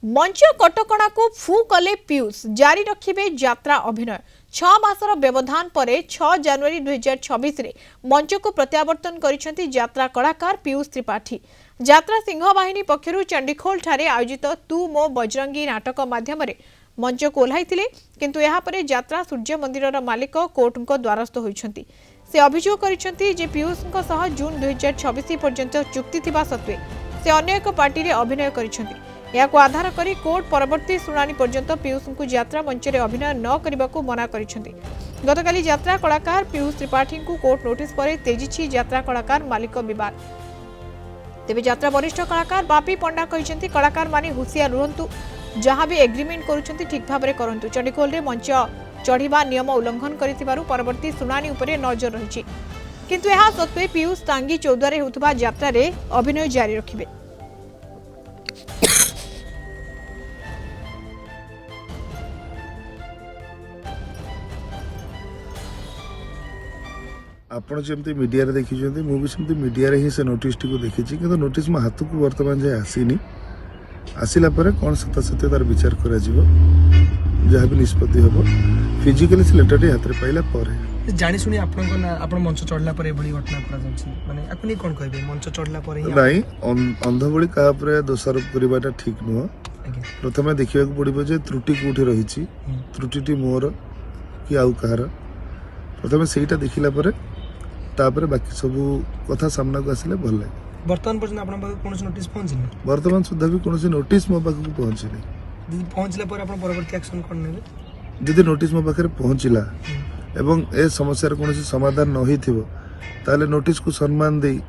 मंच कटकणा को फू कले पीयूष जारी रखिबे यात्रा अभिनय 6 मासर व्यवधान पर 6 जनवरी 2026 रे मंच को प्रत्यावर्तन करिसेंती यात्रा कलाकार पीयूष त्रिपाठी। यात्रा सिंह बाहिनी पक्षरु चंडीखोल ठारे आयोजित तू मो बजरंगी नाटक माध्यम मंच को ओह्लाइथिले किंतु यहाँ पर यात्रा सूर्य मंदिर मालिक कोर्ट को द्वारस्थ होइछंती। से अभियोग करिसेंती जे पीयूष सह जून 2026 पर्यंत चुक्ति थिबा सत्वे से अन्य एक पार्टी रे अभिनय करिसेंती। याको आधार करी कोर्ट परवर्ती शुणाणी पर्यंत पीयूष को यात्रा मंच रे अभिनय न करने को मना करिसेंती। गतकाली यात्रा कलाकार पीयूष त्रिपाठी को कोर्ट नोटिस पर तेजिछि यात्रा कलाकार मालिक विवाद। तेबे यात्रा वरिष्ठ कलाकार बापी पंडा कहिसेंती कलाकार माने हुसियार रुहंतु, जहां भी एग्रीमेंट करूछंती ठीक भाबरे करंतु। चंडीखोल रे मंच चढ़ीबा नियम उल्लंघन करिथिबारु परवर्ती शुणाणी उपरे नजर रहिछि, किंतु एहा सत्वे पीयूष टांगी चौद्वारे होतबा यात्रा रे अभिनय जारी रखिबे। आपण जमती मीडिया रे देखिछन्ती मु भी सेमती मीडिया रे ही से नोटिस टी को देखिछि, किंतु नोटिस म हाथ को वर्तमान जे आसीनी। आसिला परे कोन सत्य तार विचार करा जिवो, जहा भी निष्पत्ति हबो फिजिकली से लेटर टी हाथ रे पाइला परे जानि सुनी आपन को ना आपन मंच चढ़ला पर एभली घटना करा जाछि माने आपनि कोन कहबे मंच चढ़ला पर ही नाही अंधबोली का परे दोषारोप करबाटा ठीक नुह। प्रथमे देखिबा को पड़िबो जे त्रुटि कोठी रहिछि, त्रुटिटी मोर कि आउ कहार प्रथमे सेटा देखिला परे तापर बाकी सब कथा सामना को आसिले भल लागे। वर्तमान पर्यंत आपन पाखे कोनोस नोटिस पहुंचिनी वर्तमान सुद्धा भी कोनोस नोटिस मो पाखे पहुंचिनी। दीदी पहुंचला पर आपन परवर्ती एक्शन कोन नेबे? जदि नोटिस मो पाखे पहुंचिला एवं ए समस्या रे कोनोस समाधान न होइथिबो ताले नोटिस को सम्मान देई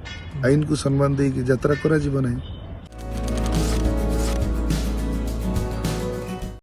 आईन को सम्मान देई कि यात्रा करा जीवन है।